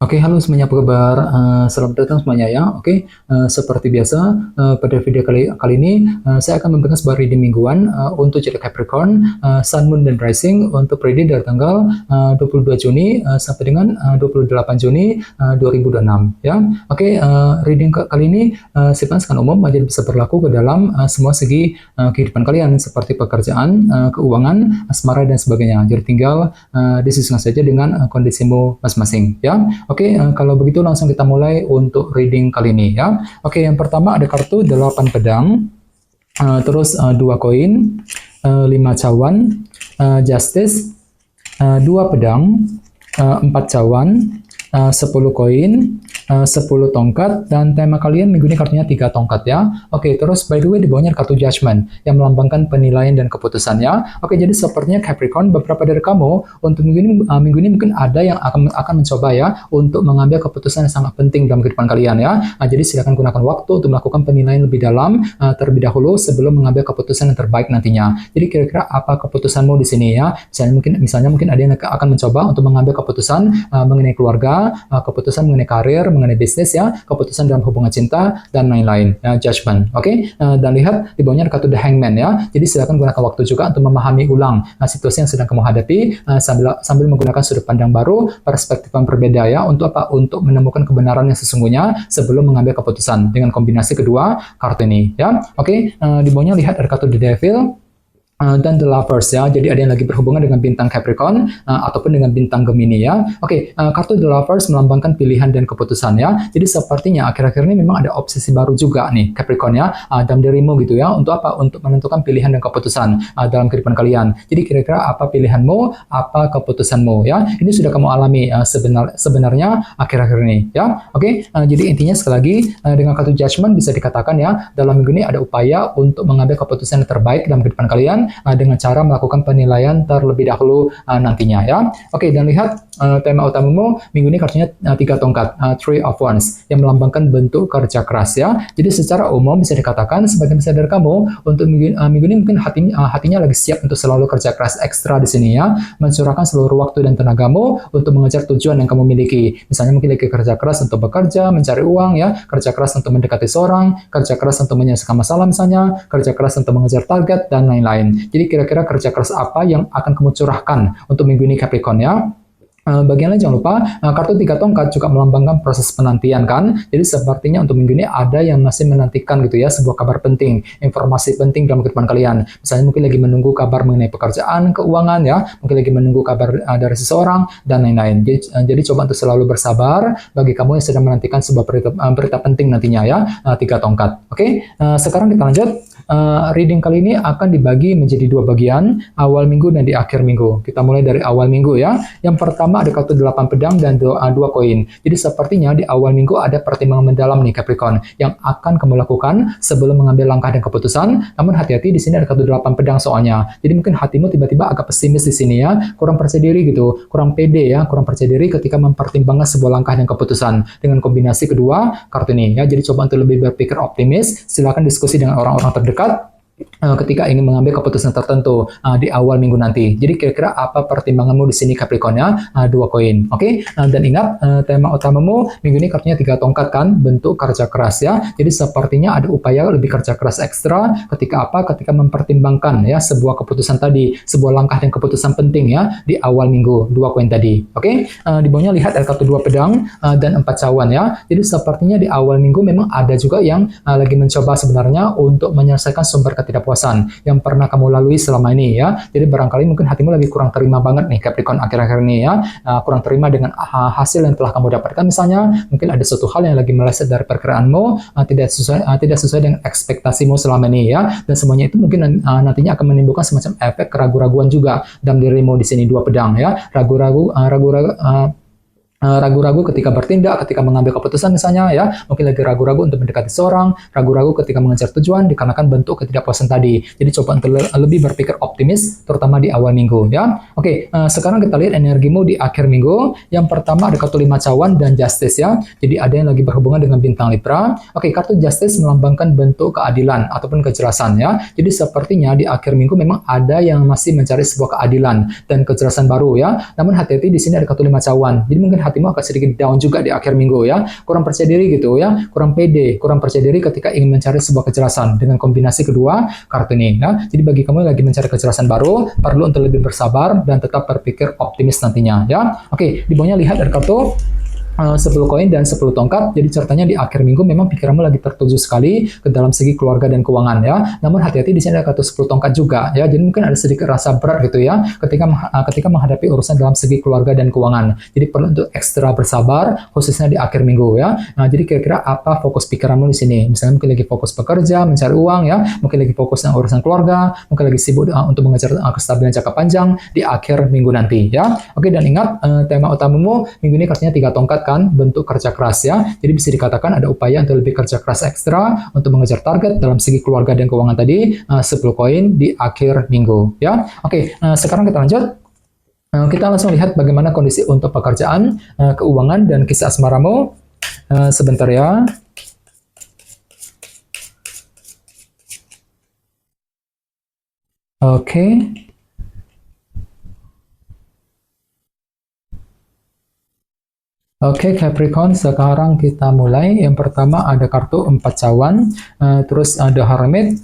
Oke, halo semuanya, apa kabar? Selamat datang semuanya ya. Oke, seperti biasa, pada video kali ini saya akan memberikan sebuah reading mingguan untuk zodiak Capricorn, Sun, Moon, dan Rising untuk reading dari tanggal 22 Juni sampai dengan 28 Juni 2026 ya. Oke, reading kali ini sifatnya sangat umum, jadi bisa berlaku ke dalam semua segi kehidupan kalian seperti pekerjaan, keuangan, asmara, dan sebagainya. Jadi tinggal disesuaikan saja dengan kondisimu masing-masing ya. Oke, kalau begitu langsung kita mulai untuk reading kali ini ya. Oke, yang pertama ada kartu 8 pedang, terus 2 koin, 5 cawan, justice, 2 pedang, 4 cawan, 10 koin, 10 tongkat, dan tema kalian minggu ini kartunya 3 tongkat ya. Oke, terus by the way di bawahnya ada kartu judgment yang melambangkan penilaian dan keputusan ya. Oke, jadi sepertinya Capricorn, beberapa dari kamu untuk minggu ini mungkin ada yang akan mencoba ya untuk mengambil keputusan yang sangat penting dalam kehidupan kalian ya. Jadi silakan gunakan waktu untuk melakukan penilaian lebih dalam terlebih dahulu sebelum mengambil keputusan yang terbaik nantinya. Jadi kira-kira apa keputusanmu di sini ya? Misalnya mungkin ada yang akan mencoba untuk mengambil keputusan mengenai keluarga, keputusan mengenai karir, mengenai bisnis ya, keputusan dalam hubungan cinta, dan lain-lain ya, judgment. Oke, dan lihat di bawahnya ada kartu The Hangman ya. Jadi silakan gunakan waktu juga untuk memahami ulang situasi yang sedang kamu hadapi sambil menggunakan sudut pandang baru, perspektif yang berbeda ya. Untuk apa? Untuk menemukan kebenaran yang sesungguhnya sebelum mengambil keputusan dengan kombinasi kedua kartu ini ya. Oke, di bawahnya lihat ada kartu The Devil dan The Lovers ya. Jadi ada yang lagi berhubungan dengan bintang Capricorn ataupun dengan bintang Gemini ya. Oke, kartu The Lovers melambangkan pilihan dan keputusan ya. Jadi sepertinya akhir-akhir ini memang ada obsesi baru juga nih Capricorn ya, dalam dirimu gitu ya. Untuk apa? Untuk menentukan pilihan dan keputusan dalam kehidupan kalian. Jadi kira-kira apa pilihanmu, apa keputusanmu ya. Ini sudah kamu alami sebenarnya akhir-akhir ini ya. Oke, jadi intinya sekali lagi dengan kartu Judgment bisa dikatakan ya, dalam minggu ini ada upaya untuk mengambil keputusan yang terbaik dalam kehidupan kalian dengan cara melakukan penilaian terlebih dahulu nantinya ya. Oke, dan lihat tema utamamu minggu ini kartunya 3 tongkat, Three of Wands, yang melambangkan bentuk kerja keras ya. Jadi secara umum bisa dikatakan sebagian besar dari kamu untuk minggu ini mungkin hatinya lagi siap untuk selalu kerja keras ekstra di sini ya, mencurahkan seluruh waktu dan tenagamu untuk mengejar tujuan yang kamu miliki. Misalnya mungkin lagi kerja keras untuk bekerja, mencari uang ya, kerja keras untuk mendekati seorang, kerja keras untuk menyelesaikan masalah misalnya, kerja keras untuk mengejar target, dan lain-lain. Jadi kira-kira kerja keras apa yang akan kamu curahkan untuk minggu ini Capricorn ya? Bagian lain jangan lupa, kartu 3 tongkat juga melambangkan proses penantian kan. Jadi sepertinya untuk minggu ini ada yang masih menantikan gitu ya, sebuah kabar penting, informasi penting dalam kehidupan kalian. Misalnya mungkin lagi menunggu kabar mengenai pekerjaan, keuangan ya, mungkin lagi menunggu kabar dari seseorang, dan lain-lain. Jadi coba untuk selalu bersabar bagi kamu yang sedang menantikan sebuah berita penting nantinya ya, 3 tongkat. Oke, sekarang kita lanjut. Reading kali ini akan dibagi menjadi 2 bagian, awal minggu dan di akhir minggu. Kita mulai dari awal minggu ya. Yang pertama ada kartu 8 pedang dan 2 koin. Jadi sepertinya di awal minggu ada pertimbangan mendalam nih Capricorn yang akan kamu lakukan sebelum mengambil langkah dan keputusan. Namun hati-hati, di sini ada kartu 8 pedang soalnya. Jadi mungkin hatimu tiba-tiba agak pesimis di sini ya, kurang percaya diri gitu, kurang pede ya, kurang percaya diri ketika mempertimbangkan sebuah langkah dan keputusan dengan kombinasi kedua kartu ini ya. Jadi coba untuk lebih berpikir optimis, silakan diskusi dengan orang-orang terdekat ketika ingin mengambil keputusan tertentu di awal minggu nanti. Jadi kira-kira apa pertimbanganmu di sini Capricorn ya? 2 koin. Oke, dan ingat tema utamamu minggu ini kartunya 3 tongkat kan, bentuk kerja keras ya. Jadi sepertinya ada upaya lebih kerja keras ekstra ketika apa? Ketika mempertimbangkan ya sebuah keputusan tadi, sebuah langkah dan keputusan penting ya di awal minggu, 2 koin tadi. Oke, di bawahnya lihat ada kartu 2 pedang dan 4 cawan ya. Jadi sepertinya di awal minggu memang ada juga yang lagi mencoba sebenarnya untuk menyelesaikan sumber ketidakpuasan yang pernah kamu lalui selama ini ya. Jadi barangkali mungkin hatimu lagi kurang terima banget nih Capricorn akhir-akhir ini ya, kurang terima dengan hasil yang telah kamu dapatkan. Misalnya mungkin ada suatu hal yang lagi meleset dari perkiraanmu, tidak sesuai dengan ekspektasimu selama ini ya, dan semuanya itu mungkin nantinya akan menimbulkan semacam efek keraguan-raguan juga dalam dirimu di sini 2 pedang ya, ragu-ragu ketika bertindak, ketika mengambil keputusan misalnya ya, mungkin lagi ragu-ragu untuk mendekati seorang, ragu-ragu ketika mengejar tujuan dikarenakan bentuk ketidakpuasan tadi. Jadi coba untuk lebih berpikir optimis terutama di awal minggu ya. Oke, sekarang kita lihat energimu di akhir minggu. Yang pertama ada kartu 5 cawan dan justice ya. Jadi ada yang lagi berhubungan dengan bintang Libra. Oke, kartu justice melambangkan bentuk keadilan ataupun kejelasan ya. Jadi sepertinya di akhir minggu memang ada yang masih mencari sebuah keadilan dan kejelasan baru ya. Namun hati-hati, di sini ada kartu 5 cawan. Jadi mungkin hatimu akan sedikit down juga di akhir minggu ya. Kurang percaya diri gitu ya, kurang pede, kurang percaya diri ketika ingin mencari sebuah kejelasan dengan kombinasi kedua kartu ini ya. Jadi bagi kamu yang lagi mencari kejelasan baru, perlu untuk lebih bersabar dan tetap berpikir optimis nantinya ya. Oke, di bawahnya lihat ada kartu 10 koin dan 10 tongkat. Jadi ceritanya di akhir minggu memang pikiranmu lagi tertuju sekali ke dalam segi keluarga dan keuangan ya. Namun hati-hati di sini ada kartu 10 tongkat juga ya. Jadi mungkin ada sedikit rasa berat gitu ya ketika menghadapi urusan dalam segi keluarga dan keuangan. Jadi perlu untuk ekstra bersabar khususnya di akhir minggu ya. Nah, jadi kira-kira apa fokus pikiranmu di sini? Misalnya mungkin lagi fokus bekerja, mencari uang ya, mungkin lagi fokus dengan urusan keluarga, mungkin lagi sibuk untuk mengejar kestabilan jangka panjang di akhir minggu nanti ya. Oke, dan ingat tema utamamu minggu ini kartunya 3 tongkat kan, bentuk kerja keras ya. Jadi bisa dikatakan ada upaya untuk lebih kerja keras ekstra untuk mengejar target dalam segi keluarga dan keuangan tadi, 10 koin di akhir minggu ya. Oke, sekarang kita lanjut. Kita langsung lihat bagaimana kondisi untuk pekerjaan, keuangan, dan kisah asmaramu. Sebentar ya. Oke. Oke, Capricorn, sekarang kita mulai. Yang pertama ada kartu 4 cawan, terus ada Hermit,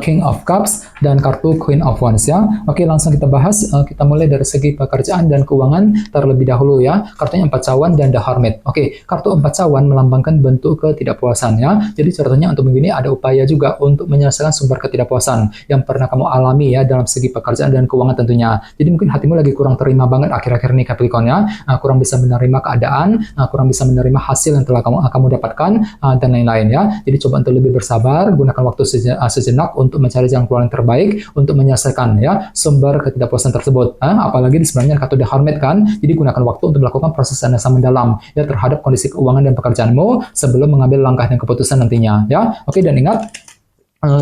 King of Cups, dan kartu Queen of Wands ya. Oke, langsung kita bahas. Kita mulai dari segi pekerjaan dan keuangan terlebih dahulu ya. Kartunya 4 cawan dan The Hermit. Oke, kartu 4 cawan melambangkan bentuk ketidakpuasan ya. Jadi ceritanya untuk minggu ini ada upaya juga untuk menyelesaikan sumber ketidakpuasan yang pernah kamu alami ya dalam segi pekerjaan dan keuangan tentunya. Jadi mungkin hatimu lagi kurang terima banget akhir-akhir ini Capricorn ya. Kurang bisa menerima keadaan, kurang bisa menerima hasil yang telah kamu dapatkan, dan lain-lain ya. Jadi coba untuk lebih bersabar, gunakan waktu sejenak untuk mencari jalan keluar yang terbaik untuk menyelesaikan ya sumber ketidakpuasan tersebut. Apalagi di sebenarnya kartu The Hermit kan, jadi gunakan waktu untuk melakukan proses analisa mendalam ya terhadap kondisi keuangan dan pekerjaanmu sebelum mengambil langkah dan keputusan nantinya ya. Oke, dan ingat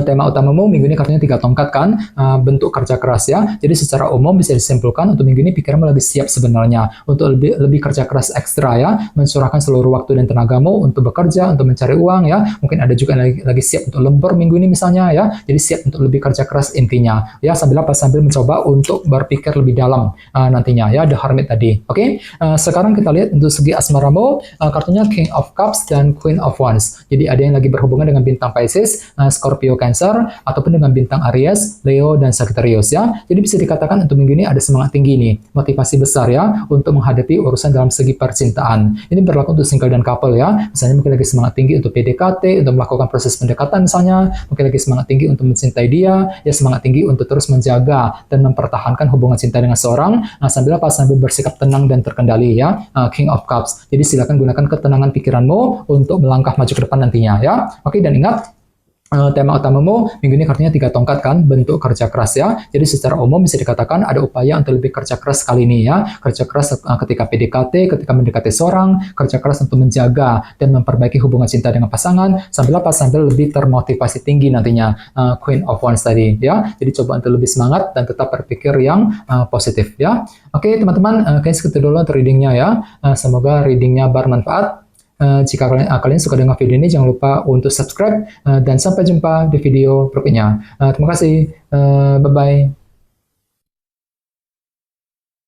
tema utamamu minggu ini kartunya 3 tongkat kan, bentuk kerja keras ya. Jadi secara umum bisa disimpulkan untuk minggu ini pikiranmu lagi siap sebenarnya untuk lebih kerja keras ekstra ya, mencurahkan seluruh waktu dan tenagamu untuk bekerja, untuk mencari uang ya. Mungkin ada juga yang lagi siap untuk lembur minggu ini misalnya ya. Jadi siap untuk lebih kerja keras intinya ya, sambil mencoba untuk berpikir lebih dalam nantinya ya, The Hermit tadi. Oke, sekarang kita lihat untuk segi asmaramu, kartunya King of Cups dan Queen of Wands. Jadi ada yang lagi berhubungan dengan bintang Pisces, Scorpio, Cancer, ataupun dengan bintang Aries, Leo, dan Sagittarius ya. Jadi bisa dikatakan untuk minggu ini ada semangat tinggi nih, motivasi besar ya untuk menghadapi urusan dalam segi percintaan. Ini berlaku untuk single dan couple ya. Misalnya mungkin lagi semangat tinggi untuk PDKT, untuk melakukan proses pendekatan misalnya, mungkin lagi semangat tinggi untuk mencintai dia, ya semangat tinggi untuk terus menjaga dan mempertahankan hubungan cinta dengan seorang, sambil bersikap tenang dan terkendali ya, King of Cups. Jadi silakan gunakan ketenangan pikiranmu untuk melangkah maju ke depan nantinya ya. Oke, dan ingat tema utamamu minggu ini kartunya 3 tongkat kan, bentuk kerja keras ya. Jadi secara umum bisa dikatakan ada upaya untuk lebih kerja keras kali ini ya. Kerja keras ketika PDKT, ketika mendekati seorang, kerja keras untuk menjaga dan memperbaiki hubungan cinta dengan pasangan, sambil lebih termotivasi tinggi nantinya, Queen of Wands tadi ya. Jadi coba untuk lebih semangat dan tetap berpikir yang positif ya. Oke teman-teman, kayaknya segitu dulu readingnya ya. Semoga readingnya bermanfaat. Jika kalian suka dengan video ini, jangan lupa untuk subscribe, dan sampai jumpa di video berikutnya. Terima kasih, bye-bye.